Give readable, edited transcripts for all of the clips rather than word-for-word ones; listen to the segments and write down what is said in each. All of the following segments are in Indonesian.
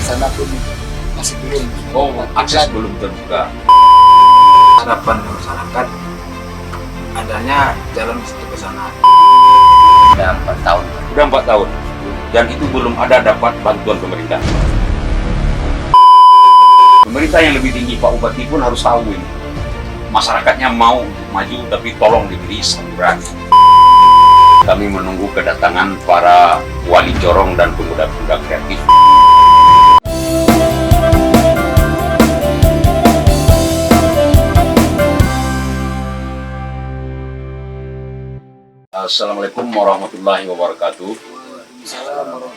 sana pun masih belum. Oh, akses belum terbuka. Harapan masyarakat adanya jalan ke sana. Udah 4 tahun. Udah 4 tahun. Dan itu belum ada dapat bantuan pemerintah. Pemerintah yang lebih tinggi, Pak Bupati pun harus tahu ini. Masyarakatnya mau maju, tapi tolong diberi saluran. Kami menunggu kedatangan para wali jorong dan pemuda-pemuda kreatif. Assalamualaikum warahmatullahi wabarakatuh. Selamat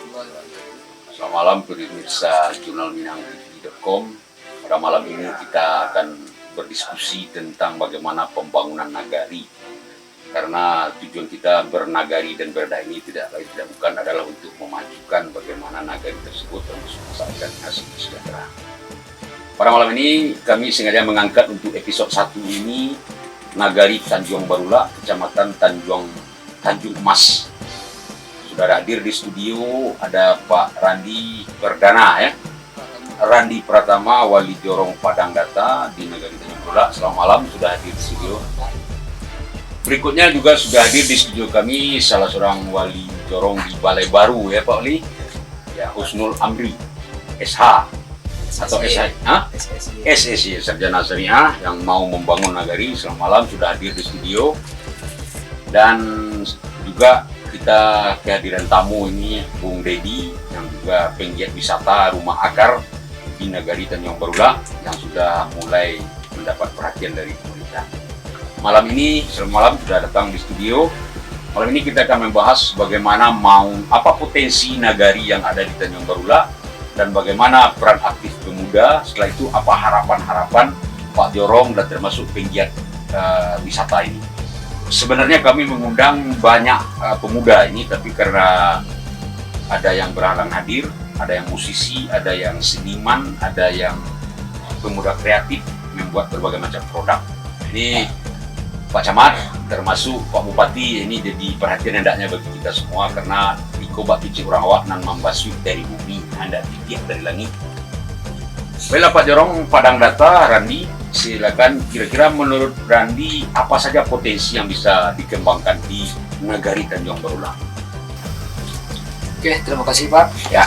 malam pemirsa Jurnal Minang.com. Pada malam ini kita akan berdiskusi tentang bagaimana pembangunan nagari. Karena tujuan kita bernagari dan berdaerah ini tidak lain tidak bukan adalah untuk memajukan bagaimana nagari tersebut termasuk masyarakat asli sejahtera. Pada malam ini kami sengaja mengangkat untuk episode 1 ini Nagari Tanjung Barula, Kecamatan Tanjung Emas. Sudah hadir di studio ada Pak Randi Perdana ya. Randi Pratama, Wali Jorong Padang Data di Nagari Tanjung Barula. Selamat malam, sudah hadir di studio. Berikutnya juga sudah hadir di studio kami salah seorang wali jorong di Balai Baru ya Pak Wali, ya Husnul Amri, SH atau SSI, Sarjana Syariah yang mau membangun nagari. Selamat malam, sudah hadir di studio. Dan juga kita kehadiran tamu ini Bung Dedi yang juga penggiat wisata Rumah Akar di Nagari Tanjung Barula yang sudah mulai mendapat perhatian dari pemerintah. Malam ini, selamat malam sudah datang di studio. Malam ini kita akan membahas bagaimana apa potensi nagari yang ada di Tanjung Barula dan bagaimana peran aktif pemuda. Setelah itu apa harapan-harapan Pak Jorong dan termasuk penggiat wisata ini. Sebenarnya kami mengundang banyak pemuda ini, tapi karena ada yang berhalang hadir, ada yang musisi, ada yang seniman, ada yang pemuda kreatif membuat berbagai macam produk. Ini Pak Camat, termasuk Pak Bupati, ini jadi perhatian hendaknya bagi kita semua karena iko bak kici orang awak nan membasuh dari bumi, hendak ditiak dari langit. Baiklah Pak Jorong Padang Data, Randi, silakan kira-kira menurut Randi apa saja potensi yang bisa dikembangkan di Nagari Tanjung Barula? Oke, terima kasih Pak. Ya.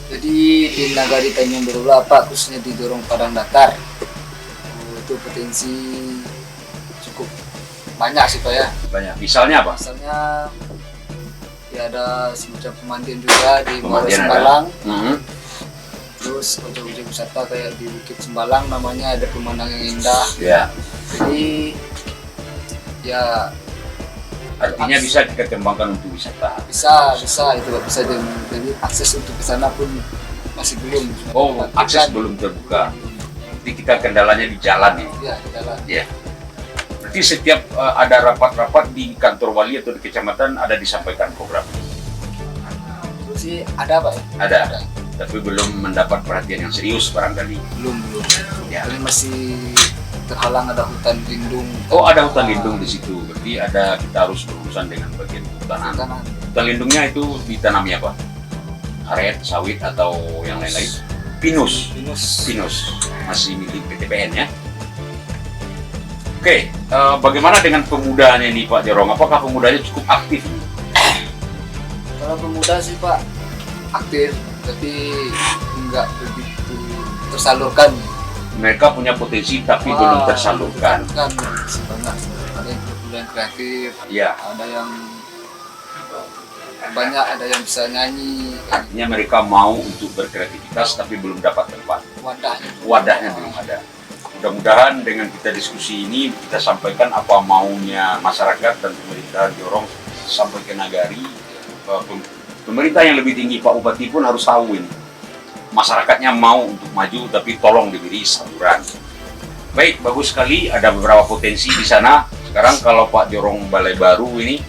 Jadi di Nagari Tanjung Barula Pak, khususnya di Jorong Padang Datar, itu potensi cukup banyak sih Pak ya. Banyak. Misalnya apa? Misalnya ya ada semacam pemandian juga di Muara Sembalang. Terus objek-objek wisata kayak di Bukit Sembalang namanya, ada pemandangan yang indah. Ya. Jadi ya Artinya bisa kita kembangkan untuk wisata. bisa itu Pak, bisa. Jadi akses untuk ke sana pun masih belum. Oh, akses belum terbuka. Jadi kita kendalanya di jalan ya. Ya, di jalan. Ya. Berarti setiap ada rapat-rapat di kantor wali atau di kecamatan ada disampaikan program. Terus sih ada Pak ya? Ada. Tapi belum mendapat perhatian yang serius barangkali. Belum. Ya. Ini masih terhalang, ada hutan lindung. Oh, ada hutan lindung di situ. Berarti kita harus berurusan dengan bagian kehutanan. Hutan lindungnya itu ditanami apa? Karet, sawit atau yang lain-lain? Pinus. Masih milik PTPN ya. Oke, bagaimana dengan pemudanya nih Pak Jorong? Apakah pemudanya cukup aktif? Kalau pemuda sih Pak aktif, tapi enggak begitu tersalurkan. Mereka punya potensi tapi belum tersalurkan. Kan sebanyak ada yang pemuda yang kreatif, Ya. ada yang banyak, ada yang bisa nyanyi. Artinya mereka mau untuk berkreativitas tapi belum dapat tempat. Wadahnya belum ada. Mudah-mudahan dengan kita diskusi ini kita sampaikan apa maunya masyarakat dan pemerintah Jorong sampai ke nagari. Pemerintah yang lebih tinggi, Pak Bupati pun harus tahu ini. Masyarakatnya mau untuk maju, tapi tolong diberi saluran. Baik, bagus sekali. Ada beberapa potensi di sana. Sekarang kalau Pak Jorong Balai Baru ini,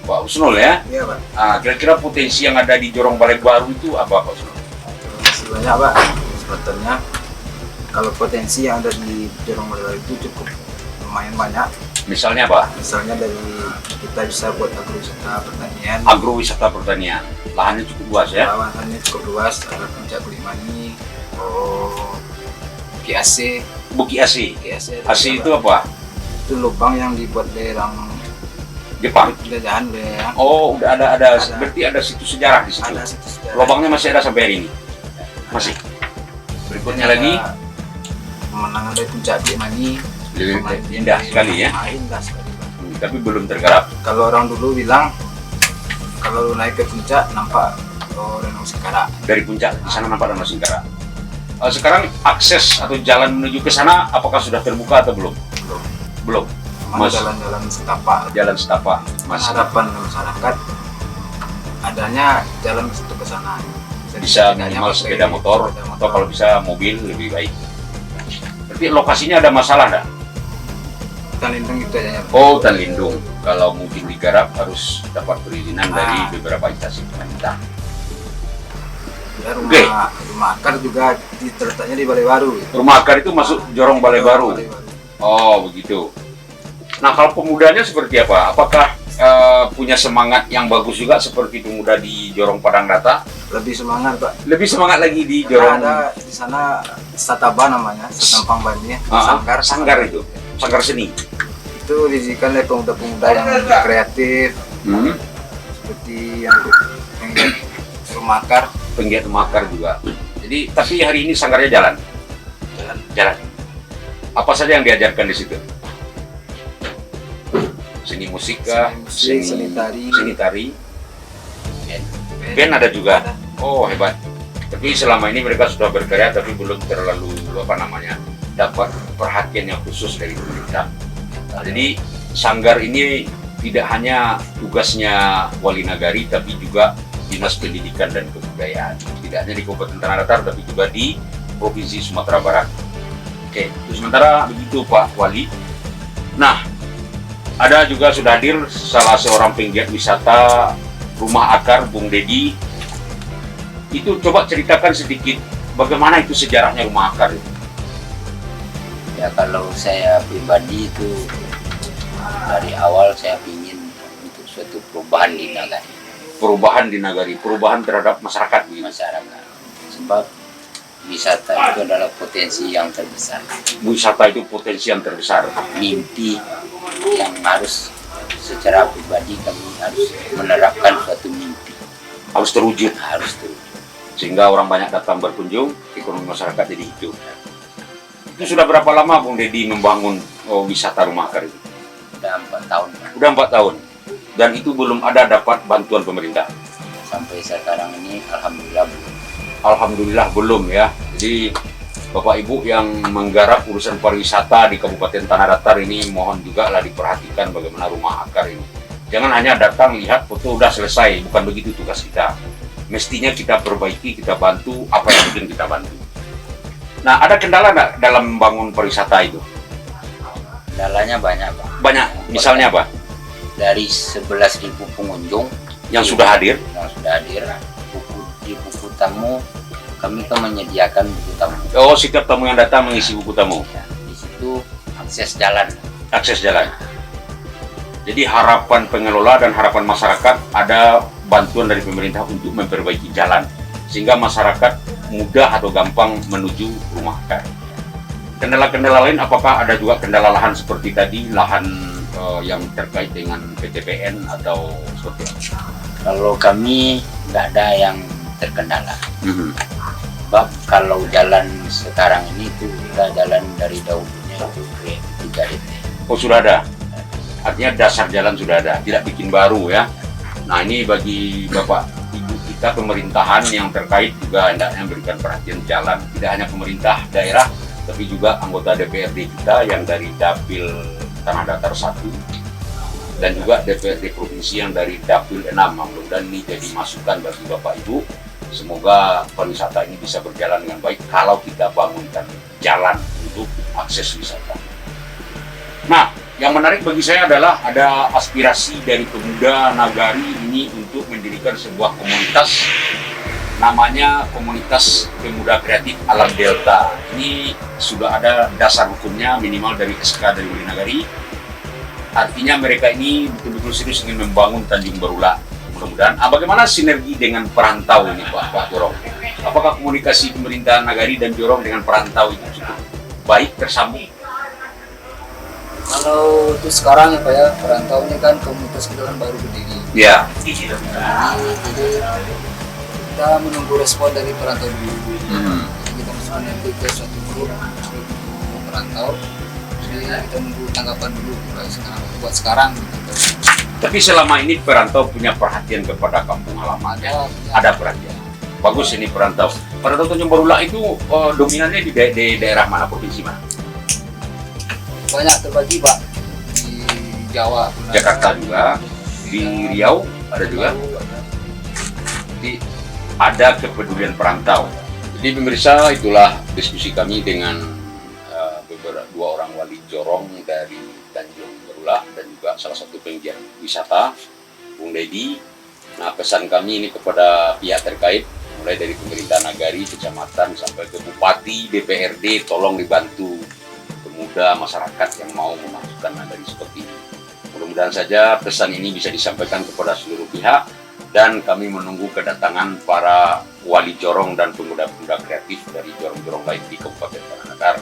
Pak Husnul ya? Iya Pak. Kira-kira potensi yang ada di Jorong Balai Baru itu apa Pak Husnul? Masih banyak Pak. Sebetulnya kalau potensi yang ada di Jorong Balai Baru itu cukup lumayan banyak. Misalnya apa? Misalnya dari kita bisa buat agrowisata pertanian. Agrowisata pertanian. Lahannya cukup luas ya? Lahannya cukup luas, ada Puncak Kulimani, Bukit AC. Bukit AC. AC itu apa? Itu lubang yang dibuat dari orang Jepang. Penjajahan ya. Oh, udah ada. Berarti ada situs sejarah di situ. Ada situs sejarah. Lubangnya masih ada sampai hari ini. Masih. Berikutnya lagi pemandangan dari Puncak Kulimani. lebih indah sekali ya. Indah sekali. Tapi belum tergarap. Kalau orang dulu bilang kalau naik ke puncak nampak Danau Singkara. Dari puncak di sana nampak Danau Singkara. Sekarang akses atau jalan menuju ke sana apakah sudah terbuka atau belum? Belum. Masih jalan-jalan setapak. Jalan setapak. Masih. Harapan masyarakat adanya jalan ke sana. Bisa minimal sepeda motor atau kalau bisa mobil lebih baik. Berarti lokasinya ada masalah enggak? Hutan lindung itu aja. Oh, hutan lindung. Kalau mungkin digarap harus dapat perizinan dari beberapa instansi pemerintah. Rumah akar juga terletaknya di Balai Baru. Rumah akar itu masuk jorong Balai Baru. Oh, begitu. Nah, kalau pemudanya seperti apa? Apakah punya semangat yang bagus juga seperti pemuda di Jorong Padang Data? Lebih semangat, Pak. Lebih semangat lagi di Jorong. Ada di sana Sataba namanya, Setampang Bani. Sanggar itu, sanggar seni. Itu didirikan oleh pemuda-pemuda yang kreatif, seperti yang rumah akar. Penggiat rumah akar juga. Jadi, tapi hari ini sanggarnya jalan. Jalan. Apa saja yang diajarkan di situ? Seni musik kah? Seni tari. Band ada juga. Oh, hebat. Tapi selama ini mereka sudah berkarya tapi belum terlalu dapat perhatian yang khusus dari pemerintah. Jadi sanggar ini tidak hanya tugasnya Wali Nagari tapi juga Dinas Pendidikan dan Kebudayaan. Tidak hanya di Kabupaten Tanah Datar tapi juga di Provinsi Sumatera Barat. Oke, sementara begitu Pak Wali. Nah, ada juga sudah hadir salah seorang penggiat wisata Rumah Akar, Bung Dedi. Itu coba ceritakan sedikit bagaimana itu sejarahnya Rumah Akar itu. Ya kalau saya pribadi itu dari awal saya ingin untuk suatu perubahan di Nagari. Perubahan di Nagari, perubahan terhadap masyarakat di masyarakat. Sebab wisata itu adalah potensi yang terbesar. Wisata itu potensi yang terbesar. Mimpi yang harus secara pribadi kami harus menerapkan suatu mimpi. Harus terwujud. Sehingga orang banyak datang berkunjung, ekonomi masyarakat jadi hidup. Itu sudah berapa lama Bung Dedi membangun wisata Rumah Akar itu? Sudah 4 tahun. Udah 4 tahun. Dan itu belum ada dapat bantuan pemerintah. Sampai sekarang ini alhamdulillah belum. Alhamdulillah belum ya. Jadi Bapak Ibu yang menggarap urusan pariwisata di Kabupaten Tanah Datar ini mohon juga lah diperhatikan bagaimana Rumah Akar ini. Jangan hanya datang lihat foto udah selesai, bukan begitu tugas kita. Mestinya kita perbaiki, kita bantu apa yang mungkin kita bantu. Nah, ada kendala nggak dalam membangun pariwisata itu? Kendalanya banyak, Pak. Banyak. Misalnya apa? Dari 11.000 pengunjung yang sudah hadir. Di buku tamu kami kan menyediakan buku tamu. Oh, setiap tamu yang datang mengisi buku tamu. Ya, di situ akses jalan. Jadi harapan pengelola dan harapan masyarakat ada bantuan dari pemerintah untuk memperbaiki jalan sehingga masyarakat mudah atau gampang menuju Rumah Akar. Kendala-kendala lain apakah ada juga kendala lahan seperti tadi, lahan yang terkait dengan PTPN atau seperti apa? Kalau kami nggak ada yang terkendala. Sebab kalau jalan sekarang ini itu kita jalan dari dahulunya itu ke 3DT. Oh, sudah ada. Artinya dasar jalan sudah ada, tidak bikin baru ya. Nah, ini bagi Bapak Ibu kita pemerintahan yang terkait juga hendaknya memberikan perhatian jalan. Tidak hanya pemerintah daerah, tapi juga anggota DPRD kita yang dari Dapil Tanah Datar 1 dan juga DPRD Provinsi yang dari Dapil 6. Mudah-mudahan ini jadi masukan bagi Bapak Ibu. Semoga pariwisata ini bisa berjalan dengan baik kalau kita bangunkan jalan untuk akses wisata. Nah, yang menarik bagi saya adalah ada aspirasi dari pemuda Nagari ini untuk mendirikan sebuah komunitas namanya Komunitas Pemuda Kreatif Alam Delta. Ini sudah ada dasar hukumnya minimal dari SK dari Wali Nagari. Artinya mereka ini betul-betul serius ingin membangun Tanjung Berula. Mudah-mudahan. Bagaimana sinergi dengan perantau ini Pak Jorong? Apakah komunikasi pemerintahan Nagari dan Jorong dengan perantau itu cukup baik tersambung? Kalau untuk sekarang ya Pak ya, perantau ini kan komunitas kita kan baru berdiri. Ya. Jadi kita menunggu respon dari perantau dulu. Jadi kita masih menunggu ke suatu grup perantau. Jadi kita menunggu tanggapan dulu buat sekarang. Gitu. Tapi selama ini perantau punya perhatian kepada kampung halaman. Ada perhatian. Bagus ini perantau. Perantau Tanjung Berula itu dominannya di daerah mana, provinsi mana? Banyak terbagi Pak, di Jawa, Jakarta juga, di Riau ada juga. Jadi ada kepedulian perantau. Jadi pemirsa, itulah diskusi kami dengan beberapa dua orang wali Jorong dari Tanjung Berula dan juga salah satu penggiat wisata, Bung Dedi. Nah, pesan kami ini kepada pihak terkait, mulai dari pemerintah Nagari, kecamatan sampai ke bupati, DPRD, tolong dibantu pemuda masyarakat yang mau memasukkan nagari seperti ini. Mudah-mudahan saja pesan ini bisa disampaikan kepada seluruh pihak dan kami menunggu kedatangan para wali Jorong dan pemuda-pemuda kreatif dari Jorong-Jorong lain di Kabupaten Tanah Datar.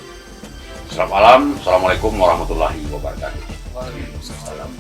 Selamat malam, Assalamualaikum warahmatullahi wabarakatuh. Waalaikumsalam.